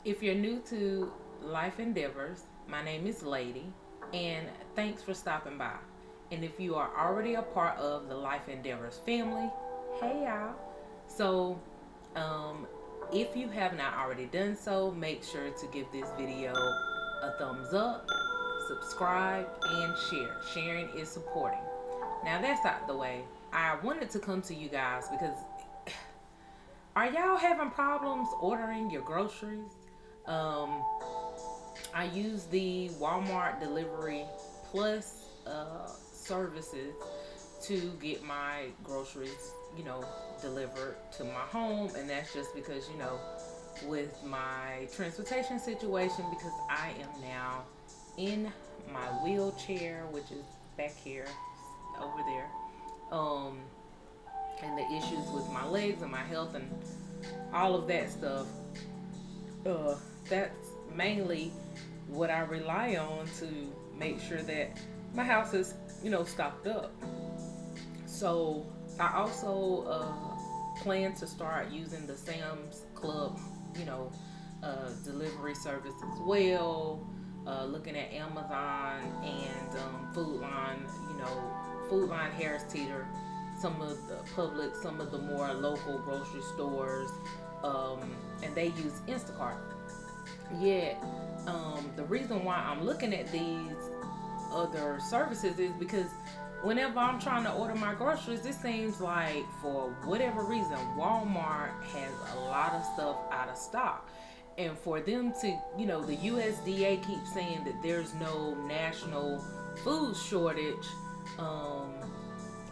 If you're new to Life Endeavors, my name is Lady, and thanks for stopping by. And if you are already a part of the Life Endeavors family, hey y'all. So, um, if you have not already done so, make sure to give this video a thumbs up, subscribe, and share. Sharing is supporting. Now that's out the way. I wanted to come to you guys because are y'all having problems ordering your groceries? Um, I use the Walmart Delivery Plus services to get my groceries, delivered to my home, and that's just because, with my transportation situation, because I am now in my wheelchair, which is back here, over there, um, and the issues with my legs and my health and all of that stuff. That's mainly what I rely on to make sure that my house is, stocked up. So I also plan to start using the Sam's Club, you know, delivery service as well. Looking at Amazon and Food Line, Food Line, Harris Teeter, some of the public, some of the more local grocery stores, and they use Instacart. Yet, the reason why I'm looking at these other services is because whenever I'm trying to order my groceries, it seems like for whatever reason, Walmart has a lot of stuff out of stock. And for them to, the USDA keeps saying that there's no national food shortage.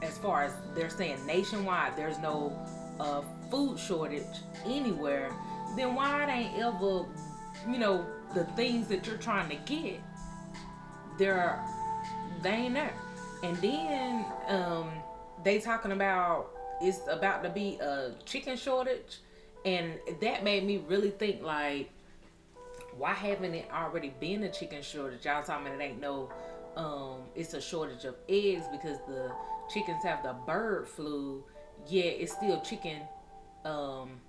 As far as they're saying nationwide, there's no food shortage anywhere. Then why it ain't ever, the things that you're trying to get, they're they ain't there. And then they talking about it's about to be a chicken shortage, and that made me really think like, why haven't it already been a chicken shortage? Y'all talking about it ain't no it's a shortage of eggs because the chickens have the bird flu. Yeah, it's still chicken um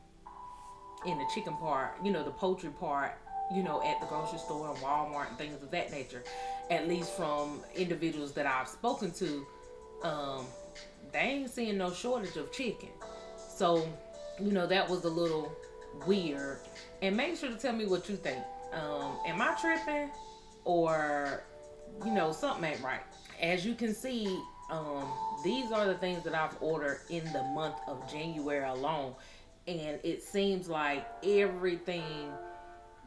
in the chicken part, the poultry part, at the grocery store and Walmart and things of that nature. At least from individuals that I've spoken to, um, they ain't seeing no shortage of chicken. So, that was a little weird. And make sure to tell me what you think. Am I tripping? Or, something ain't right. As you can see, these are the things that I've ordered in the month of January alone. And it seems like everything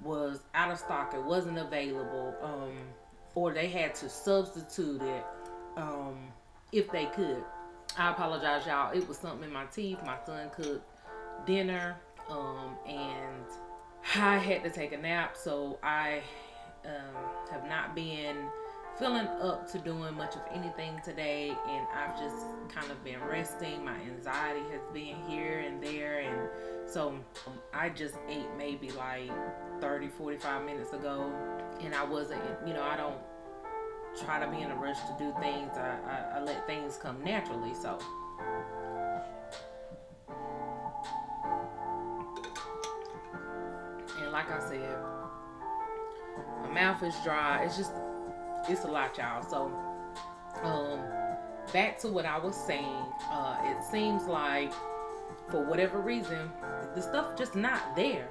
was out of stock. It wasn't available. Or they had to substitute it um, if they could. I apologize, y'all. It was something in my teeth. My son cooked dinner, and I had to take a nap, so I have not been feeling up to doing much of anything today, and I've just kind of been resting. My anxiety has been here and there, and so I just ate maybe like 30-45 minutes ago, and I wasn't, I don't try to be in a rush to do things. I let things come naturally. So and like I said, my mouth is dry. It's a lot, y'all. So um back to what I was saying. It seems like for whatever reason the stuff just not there.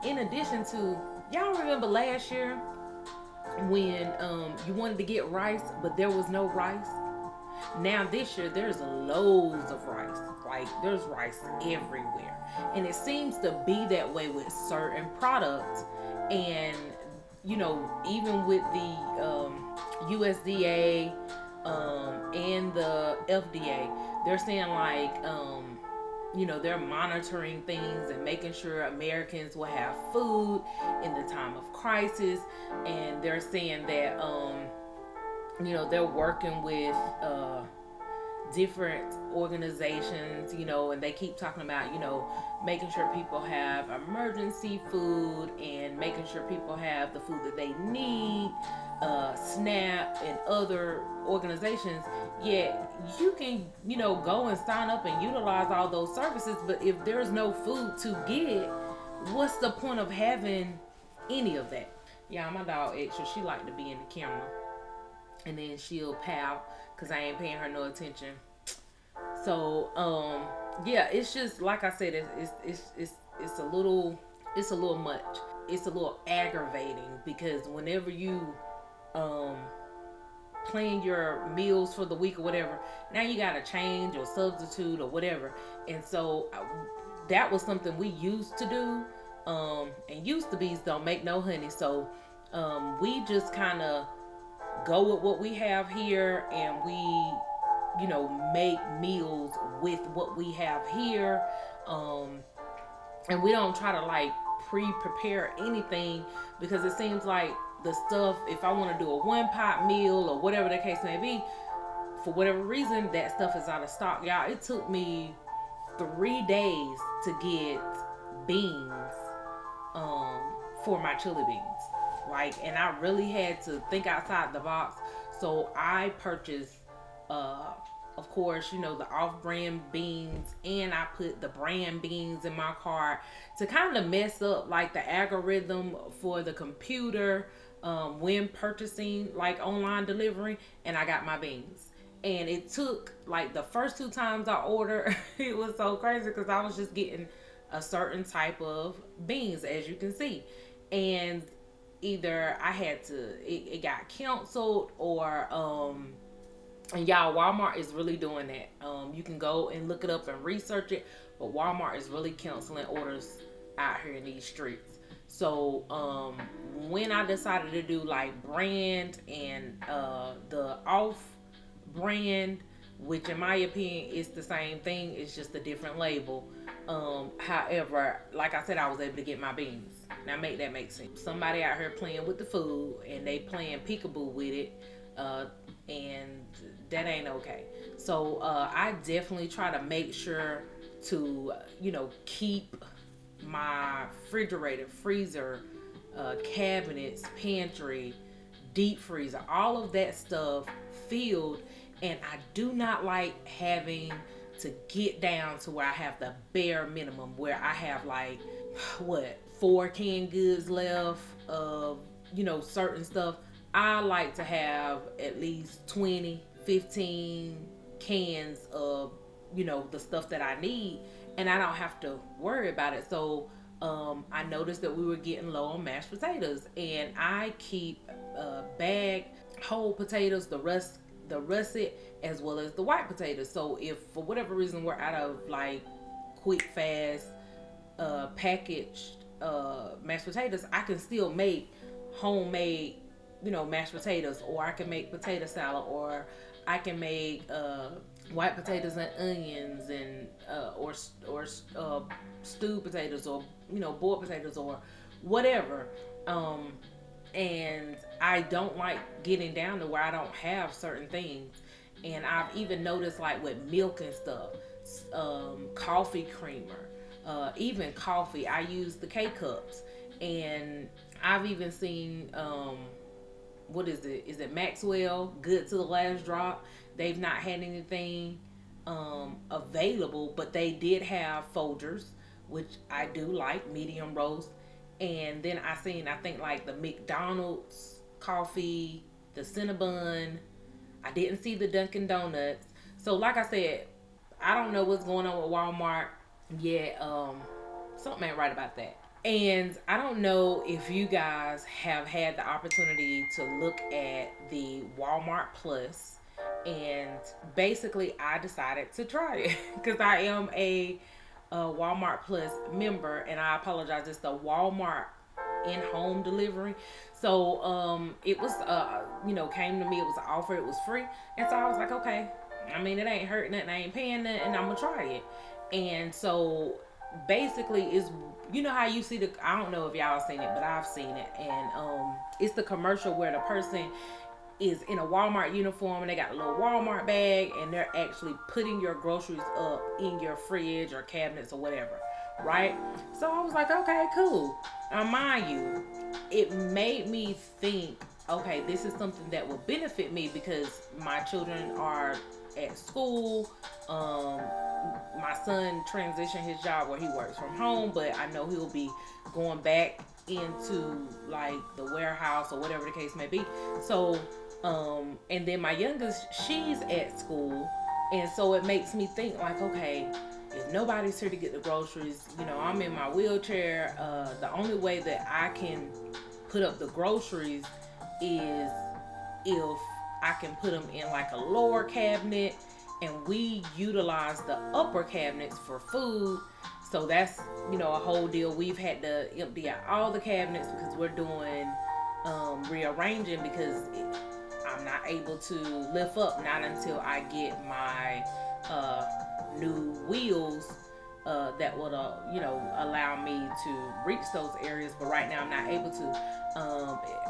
In addition to, y'all remember last year when you wanted to get rice but there was no rice? Now this year there's loads of rice. Like there's rice everywhere. And it seems to be that way with certain products. And even with the USDA and the FDA, they're saying like they're monitoring things and making sure Americans will have food in the time of crisis. And they're saying that they're working with different organizations, and they keep talking about, making sure people have emergency food and making sure people have the food that they need, SNAP and other organizations. Yet you can, go and sign up and utilize all those services, but if there's no food to get, what's the point of having any of that? Yeah, my dog extra. She like to be in the camera, and then she'll pout because I ain't paying her no attention. So yeah, it's just like I said, it's a little, it's a little much. It's a little aggravating because whenever you um plan your meals for the week or whatever, now you gotta change or substitute or whatever. And so that was something we used to do. And used to be's don't make no honey. So we just kind of go with what we have here, and we, make meals with what we have here. Um, and we don't try to like pre-prepare anything, because it seems like the stuff, if I want to do a one pot meal or whatever the case may be, for whatever reason that stuff is out of stock. Y'all, it took me 3 days to get beans um for my chili beans, like, and I really had to think outside the box. So I purchased uh of course, the off-brand beans, and I put the brand beans in my cart to kind of mess up like the algorithm for the computer when purchasing like online delivery, and I got my beans. And it took like the first 2 times I ordered, it was so crazy because I was just getting a certain type of beans, as you can see. And either I had to, it got canceled, or and y'all, Walmart is really doing that. You can go and look it up and research it, but Walmart is really canceling orders out here in these streets. So when I decided to do like brand and the off brand, which in my opinion is the same thing, it's just a different label. However, like I said, I was able to get my beans. Now make that make sense. Somebody out here playing with the food and they playing peekaboo with it, and that ain't okay. So I definitely try to make sure to keep my refrigerator, freezer, cabinets, pantry, deep freezer, all of that stuff filled. And I do not like having to get down to where I have the bare minimum, where I have like what, 4 canned goods left of certain stuff. I like to have at least 20, 15 cans of the stuff that I need, and I don't have to worry about it. So I noticed that we were getting low on mashed potatoes, and I keep bagged whole potatoes, the russet, as well as the white potatoes. So if for whatever reason we're out of like quick fast packaged mashed potatoes, I can still make homemade mashed potatoes, or I can make potato salad, or I can make white potatoes and onions, and or stewed potatoes, or boiled potatoes, or whatever. And I don't like getting down to where I don't have certain things. And I've even noticed like with milk and stuff, coffee creamer, even coffee, I use the K cups. And I've even seen what is it? Is it Maxwell? Good to the last drop. They've not had anything available, but they did have Folgers, which I do like, medium roast. And then I think like the McDonald's coffee, the Cinnabon. I didn't see the Dunkin' Donuts. So like I said, I don't know what's going on with Walmart. Yeah, something ain't right about that. And I don't know if you guys have had the opportunity to look at the Walmart Plus. And basically, I decided to try it because I am a Walmart Plus member, and I apologize, it's the Walmart in-home delivery. So it was came to me, it was an offer, it was free, and so I was like, okay, I mean, it ain't hurting nothing, I ain't paying nothing, and I'm gonna try it. And so basically is, how you see I don't know if y'all seen it, but I've seen it. And it's the commercial where the person is in a Walmart uniform, and they got a little Walmart bag, and they're actually putting your groceries up in your fridge or cabinets or whatever, right? So I was like, okay, cool. Mind you, it made me think, okay, this is something that will benefit me because my children are at school. My son transitioned his job where he works from home, but I know he'll be going back into like the warehouse or whatever the case may be. So, and then my youngest, she's at school, and so it makes me think like, okay, if nobody's here to get the groceries, I'm in my wheelchair. The only way that I can put up the groceries is if I can put them in like a lower cabinet, and we utilize the upper cabinets for food. So that's, a whole deal. We've had to empty out all the cabinets because we're doing rearranging because I'm not able to lift up not until I get my new wheels that would allow me to reach those areas. But right now I'm not able to.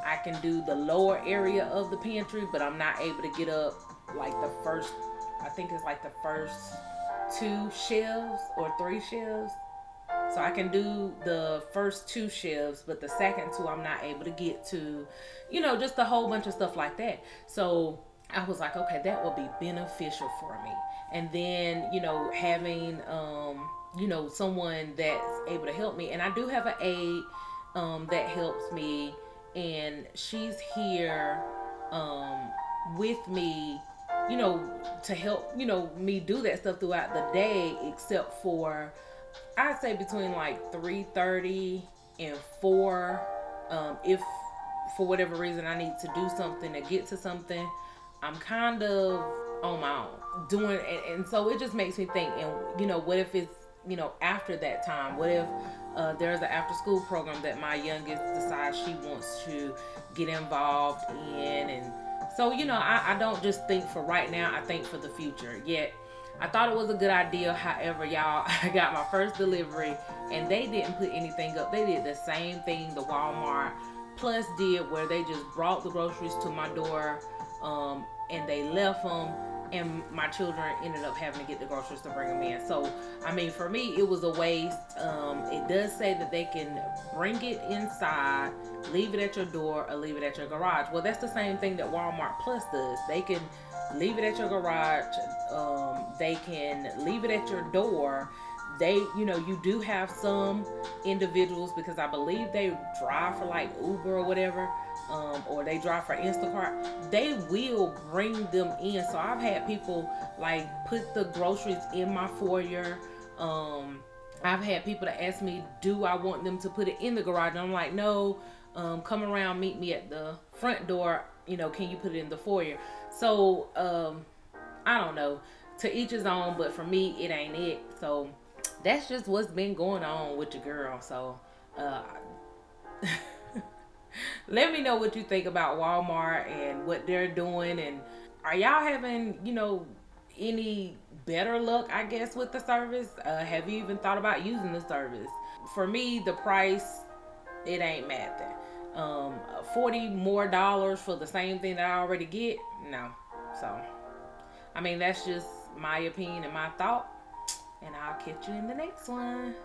I can do the lower area of the pantry, but I'm not able to get up like the first, I think it's like the first 2 shelves or 3 shelves. So I can do the first 2 shelves, but the second two I'm not able to get to, just a whole bunch of stuff like that. So I was like, okay, that will be beneficial for me. And then, having, someone that's able to help me. And I do have an aide that helps me, and she's here with me, to help, me do that stuff throughout the day, except for I'd say between like 3:30 and 4. If for whatever reason I need to do something to get to something, I'm kind of on my own doing it. And so it just makes me think, and what if it's, after that time, what if there's an after school program that my youngest decides she wants to get involved in. And so, I don't just think for right now, I think for the future. Yet I thought it was a good idea. However, y'all, I got my first delivery and they didn't put anything up. They did the same thing the Walmart Plus did, where they just brought the groceries to my door, and they left them, and my children ended up having to get the groceries to bring them in. So, I mean, for me, it was a waste. It does say that they can bring it inside, leave it at your door, or leave it at your garage. Well, that's the same thing that Walmart Plus does. They can leave it at your garage. They can leave it at your door. They, you do have some individuals, because I believe they drive for like Uber or whatever, or they drive for Instacart. They will bring them in. So I've had people like put the groceries in my foyer. I've had people that ask me, do I want them to put it in the garage? And I'm like, no, come around, meet me at the front door. Can you put it in the foyer? So, I don't know, to each his own, but for me, it ain't it. So that's just what's been going on with your girl. So, let me know what you think about Walmart and what they're doing. And are y'all having, any better luck, I guess, with the service? Have you even thought about using the service? For me, the price, it ain't mathing. $40 more for the same thing that I already get? No. So, I mean, that's just my opinion and my thought. And I'll catch you in the next one.